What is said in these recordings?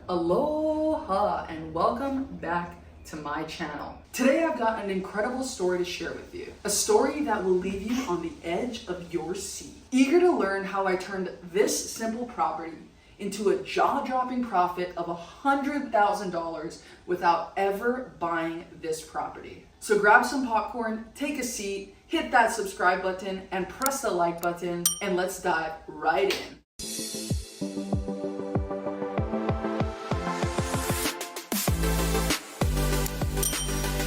Aloha and welcome back to my channel. Today I've got an incredible story to share with you. A story that will leave you on the edge of your seat. Eager to learn how I turned this simple property into a jaw-dropping profit of $100,000 without ever buying this property. So grab some popcorn, take a seat, hit that subscribe button, and press the like button, and let's dive right in.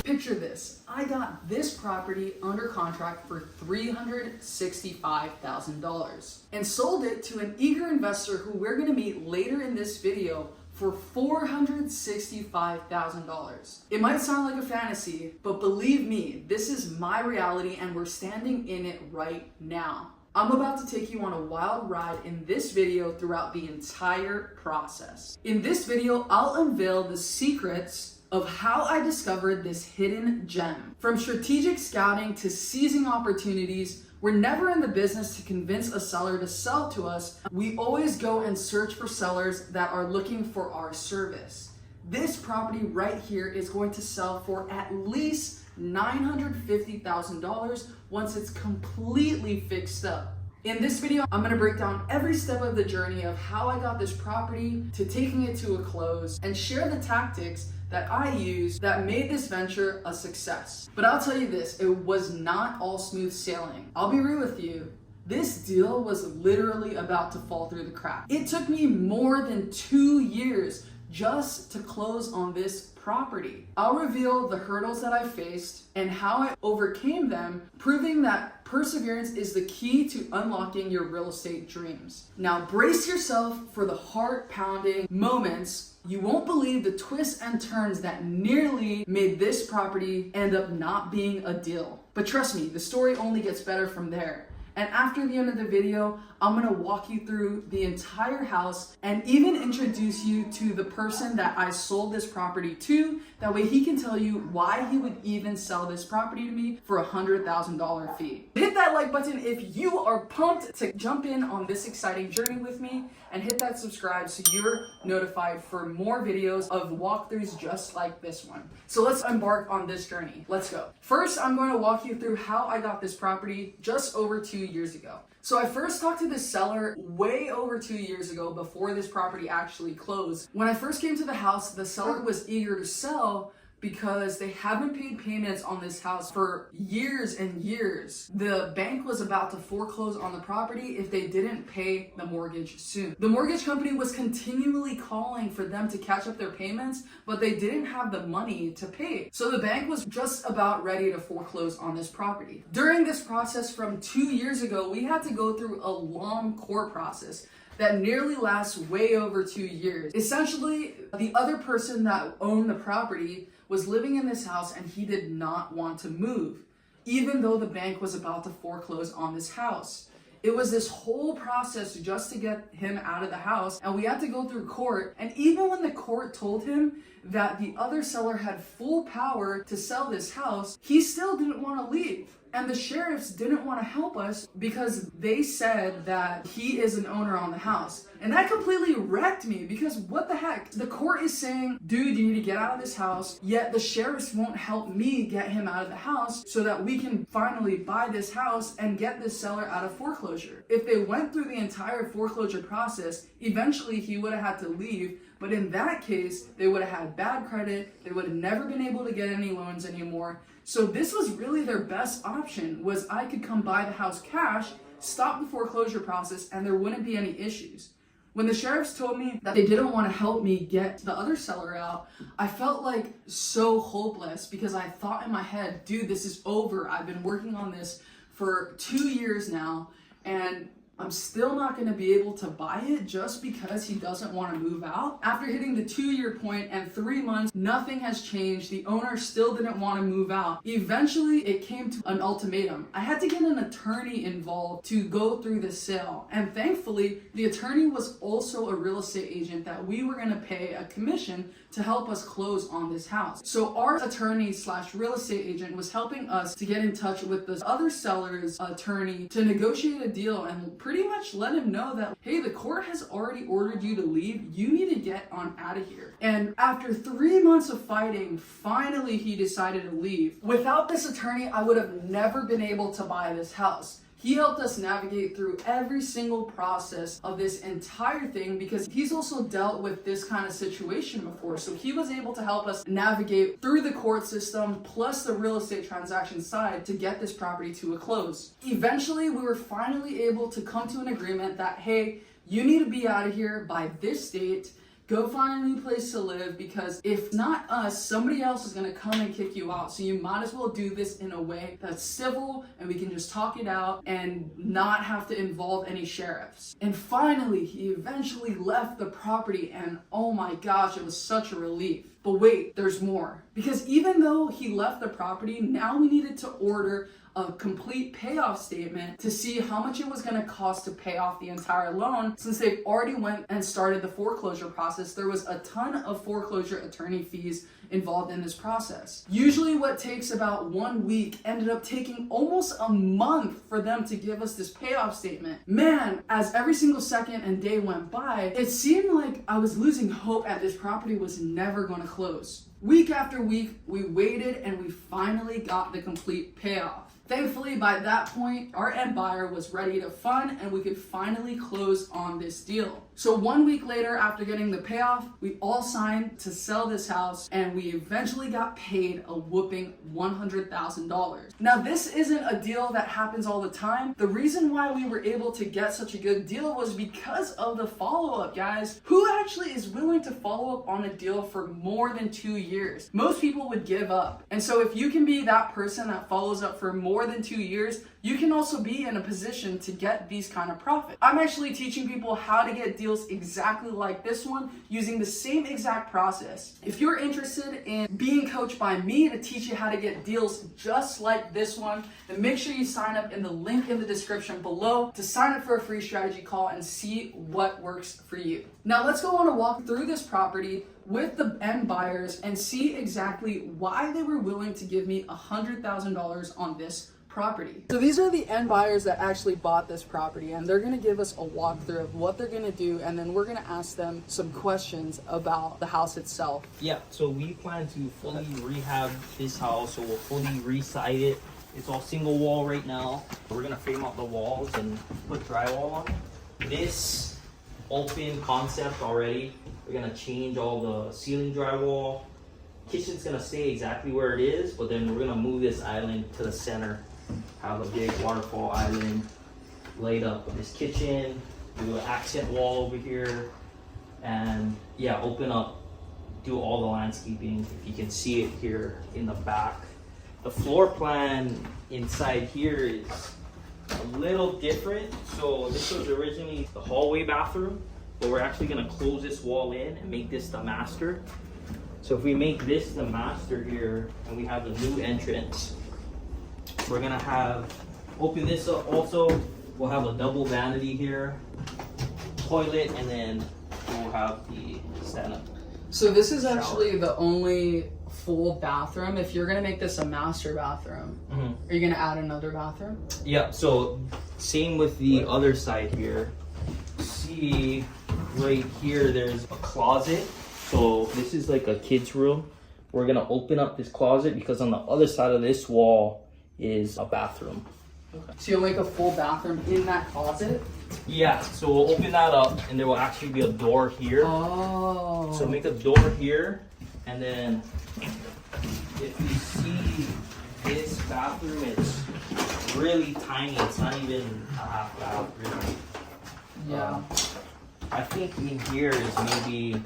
Picture this, I got this property under contract for $365,000 and sold it to an eager investor who we're gonna meet later in this video for $465,000. It might sound like a fantasy, but believe me, this is my reality and we're standing in it right now. I'm about to take you on a wild ride in this video throughout the entire process. In this video, I'll unveil the secrets of how I discovered this hidden gem. From strategic scouting to seizing opportunities, we're never in the business to convince a seller to sell to us. We always go and search for sellers that are looking for our service. This property right here is going to sell for at least $950,000 once it's completely fixed up. In this video, I'm gonna break down every step of the journey of how I got this property to taking it to a close and share the tactics that I used that made this venture a success. But I'll tell you this, it was not all smooth sailing. I'll be real with you, this deal was literally about to fall through the cracks. It took me more than 2 years just to close on this property. I'll reveal the hurdles that I faced and how I overcame them, proving that perseverance is the key to unlocking your real estate dreams. Now brace yourself for the heart-pounding moments. You won't believe the twists and turns that nearly made this property end up not being a deal. But trust me, the story only gets better from there. And after the end of the video, I'm gonna walk you through the entire house and even introduce you to the person that I sold this property to. That way he can tell you why he would even sell this property to me for a $100,000 fee. Hit that like button if you are pumped to jump in on this exciting journey with me, and hit that subscribe so you're notified for more videos of walkthroughs just like this one. So let's embark on this journey. Let's go. First, I'm going to walk you through how I got this property just over 2 years ago. So I first talked to this seller way over 2 years ago before this property actually closed. When I first came to the house, the seller was eager to sell because they haven't paid payments on this house for years and years. The bank was about to foreclose on the property if they didn't pay the mortgage soon. The mortgage company was continually calling for them to catch up their payments, but they didn't have the money to pay. So the bank was just about ready to foreclose on this property. During this process from 2 years ago, we had to go through a long court process that nearly lasts way over 2 years. Essentially, the other person that owned the property was living in this house and he did not want to move, even though the bank was about to foreclose on this house. It was this whole process just to get him out of the house, and we had to go through court. And even when the court told him that the other seller had full power to sell this house, he still didn't want to leave. And the sheriffs didn't want to help us because they said that he is an owner on the house. And that completely wrecked me because what the heck? The court is saying, dude, you need to get out of this house, yet the sheriffs won't help me get him out of the house so that we can finally buy this house and get this seller out of foreclosure. If they went through the entire foreclosure process, eventually he would have had to leave. But in that case, they would have had bad credit. They would have never been able to get any loans anymore. So this was really their best option, was I could come buy the house cash, stop the foreclosure process, and there wouldn't be any issues. When the sheriffs told me that they didn't want to help me get the other seller out, I felt like so hopeless because I thought in my head, dude, this is over. I've been working on this for 2 years now, and I'm still not going to be able to buy it just because he doesn't want to move out. After hitting the 2-year point and 3 months, nothing has changed. The owner still didn't want to move out. Eventually, it came to an ultimatum. I had to get an attorney involved to go through the sale. And thankfully, the attorney was also a real estate agent that we were going to pay a commission to help us close on this house. So our attorney slash real estate agent was helping us to get in touch with this other seller's attorney to negotiate a deal, and pretty pretty much let him know that, hey, the court has already ordered you to leave. You need to get on out of here. And after 3 months of fighting, finally he decided to leave. Without this attorney, I would have never been able to buy this house. He helped us navigate through every single process of this entire thing because he's also dealt with this kind of situation before. So he was able to help us navigate through the court system plus the real estate transaction side to get this property to a close. Eventually, we were finally able to come to an agreement that, hey, you need to be out of here by this date. Go find a new place to live, because if not us, somebody else is gonna come and kick you out. So you might as well do this in a way that's civil and we can just talk it out and not have to involve any sheriffs. And finally, he eventually left the property, and oh my gosh, it was such a relief. But wait, there's more. Because even though he left the property, now we needed to order a complete payoff statement to see how much it was going to cost to pay off the entire loan. Since they've already went and started the foreclosure process, there was a ton of foreclosure attorney fees involved in this process. Usually what takes about 1 week ended up taking almost a month for them to give us this payoff statement. Man, as every single second and day went by, it seemed like I was losing hope that this property was never going to close. Week after week, we waited and we finally got the complete payoff. Thankfully, by that point, our end buyer was ready to fund and we could finally close on this deal. So 1 week later, after getting the payoff, we all signed to sell this house and we eventually got paid a whooping $100,000. Now, this isn't a deal that happens all the time. The reason why we were able to get such a good deal was because of the follow-up, guys. Who actually is willing to follow up on a deal for more than 2 years? Most people would give up. And so if you can be that person that follows up for more than 2 years, you can also be in a position to get these kind of profits. I'm actually teaching people how to get deals exactly like this one using the same exact process. If you're interested in being coached by me to teach you how to get deals just like this one, then make sure you sign up in the link in the description below to sign up for a free strategy call and see what works for you. Now let's go on a walk through this property with the end buyers and see exactly why they were willing to give me $100,000 on this property. So these are the end buyers that actually bought this property, and they're going to give us a walkthrough of what they're going to do, and then we're going to ask them some questions about the house itself. Yeah, so we plan to fully rehab this house, so we'll fully re-side it. It's all single wall right now. We're going to frame out the walls and put drywall on it. This open concept already, we're going to change all the ceiling drywall. Kitchen's going to stay exactly where it is, but then we're going to move this island to the center. Have a big waterfall island laid up with this kitchen, do an accent wall over here, and yeah, open up, do all the landscaping. If you can see it here in the back. The floor plan inside here is a little different. So this was originally the hallway bathroom, but we're actually gonna close this wall in and make this the master. So if we make this the master here and we have the new entrance, we're gonna open this up also. We'll have a double vanity here, toilet, and then we'll have the stand-up. So this is actually the only full bathroom. If you're gonna make this a master bathroom, are you gonna add another bathroom? Yeah, so same with the other side here. See right here, there's a closet. So this is like a kid's room. We're gonna open up this closet because on the other side of this wall is a bathroom. Okay. So you'll make a full bathroom in that closet? Yeah, so we'll open that up and there will actually be a door here. Oh. So make a door here, and then if you see this bathroom, it's really tiny. It's not even a half bathroom. Yeah. I think in here is maybe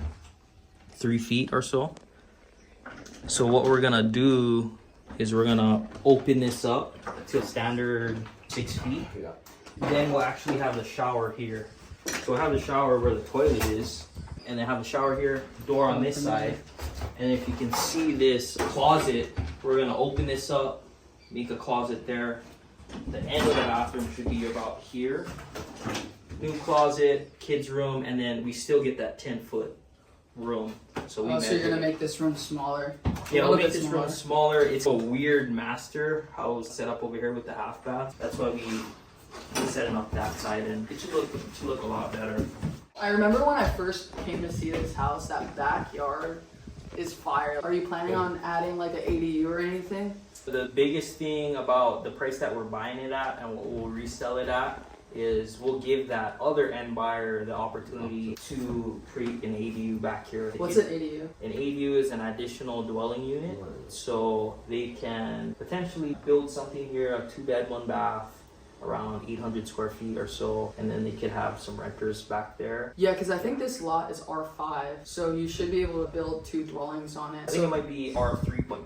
3 feet or so. So what we're gonna do is we're gonna open this up to a standard 6 feet. Then we'll actually have the shower here. So we'll have the shower where the toilet is, and then have the shower here, door on this side. And if you can see this closet, we're gonna open this up, make a closet there. The end of the bathroom should be about here. New closet, kids room, and then we still get that 10-foot room. So you're gonna make this room smaller. Yeah, we'll make this room smaller. It's a weird master house set up over here with the half bath. That's why we setting up that side, and it should look a lot better. I remember when I first came to see this house, that backyard is fire. Are you planning on adding like an ADU or anything? The biggest thing about the price that we're buying it at and what we'll resell it at is we'll give that other end buyer the opportunity to create an ADU back here. What's an ADU? An ADU is an additional dwelling unit, so they can potentially build something here, a 2-bed, 1-bath, around 800 square feet or so, and then they could have some renters back there. Yeah, because I think this lot is R5, so you should be able to build 2 dwellings on it. I think it might be R3.5.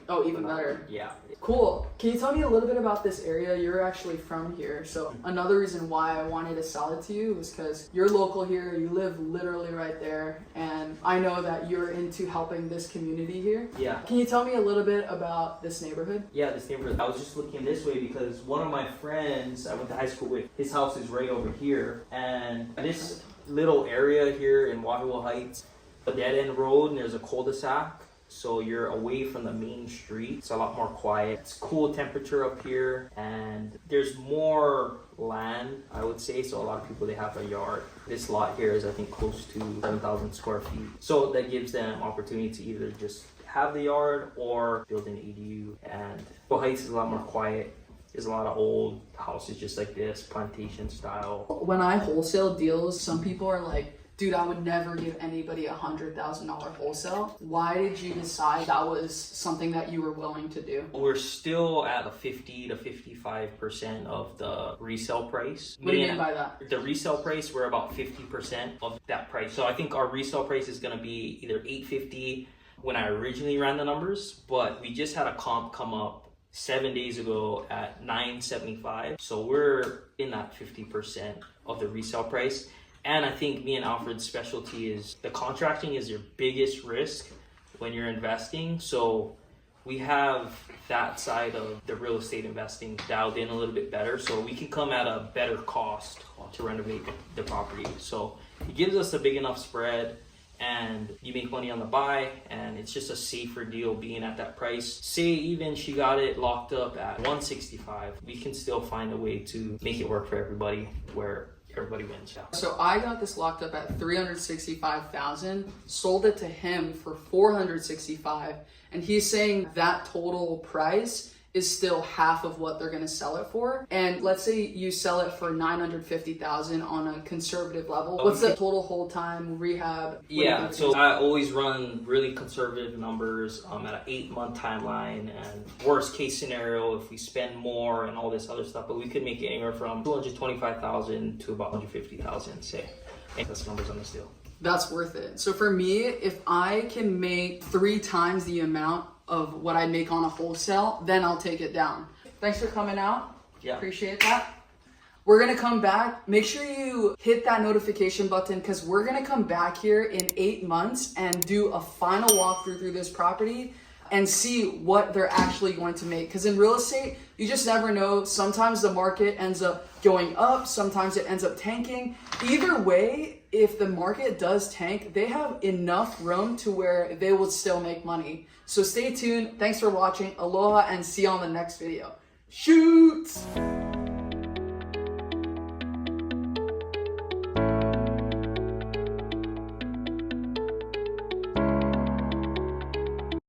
Oh, even better. Yeah. Cool. Can you tell me a little bit about this area? You're actually from here. So another reason why I wanted to sell it to you was because you're local here. You live literally right there. And I know that you're into helping this community here. Yeah. Can you tell me a little bit about this neighborhood? Yeah, this neighborhood. I was just looking this way because one of my friends I went to high school with, his house is right over here. And this little area here in Wahoo Heights, a dead-end road, and there's a cul-de-sac. So you're away from the main street. It's a lot more quiet. It's cool temperature up here, and there's more land, I would say. So a lot of people, they have a yard. This lot here is, I think, close to 7,000 square feet. So that gives them opportunity to either just have the yard or build an ADU. And Wahoo Heights is a lot more quiet. There's a lot of old houses just like this, plantation style. When I wholesale deals, some people are like, dude, I would never give anybody $100,000 wholesale. Why did you decide that was something that you were willing to do? We're still at a 50 to 55% of the resale price. What do you mean by that? The resale price, we're about 50% of that price. So I think our resale price is going to be either $850 when I originally ran the numbers, but we just had a comp come up 7 days ago at $975. So we're in that 50% of the resale price. And I think me and Alfred's specialty is the contracting is your biggest risk when you're investing. So we have that side of the real estate investing dialed in a little bit better. So we can come at a better cost to renovate the property. So it gives us a big enough spread, and you make money on the buy, and it's just a safer deal being at that price. Say even she got it locked up at $165, we can still find a way to make it work for everybody where everybody wins. Yeah. So I got this locked up at $365,000, sold it to him for $465,000, and he's saying that total price is still half of what they're going to sell it for. And let's say you sell it for $950,000 on a conservative level. What's the total hold time, rehab? Yeah, so I always run really conservative numbers at an 8-month timeline, and worst case scenario if we spend more and all this other stuff, but we could make it anywhere from $225,000 to about $150,000, say. And that's numbers on this deal. That's worth it. So for me, if I can make 3 times the amount of what I make on a wholesale, then I'll take it down. Thanks for coming out. Yeah. Appreciate that. We're gonna come back. Make sure you hit that notification button because we're gonna come back here in 8 months and do a final walkthrough through this property and see what they're actually going to make. Because in real estate, you just never know. Sometimes the market ends up going up, sometimes it ends up tanking. Either way, if the market does tank, they have enough room to where they will still make money. So stay tuned. Thanks for watching. Aloha, and see you on the next video. Shoot!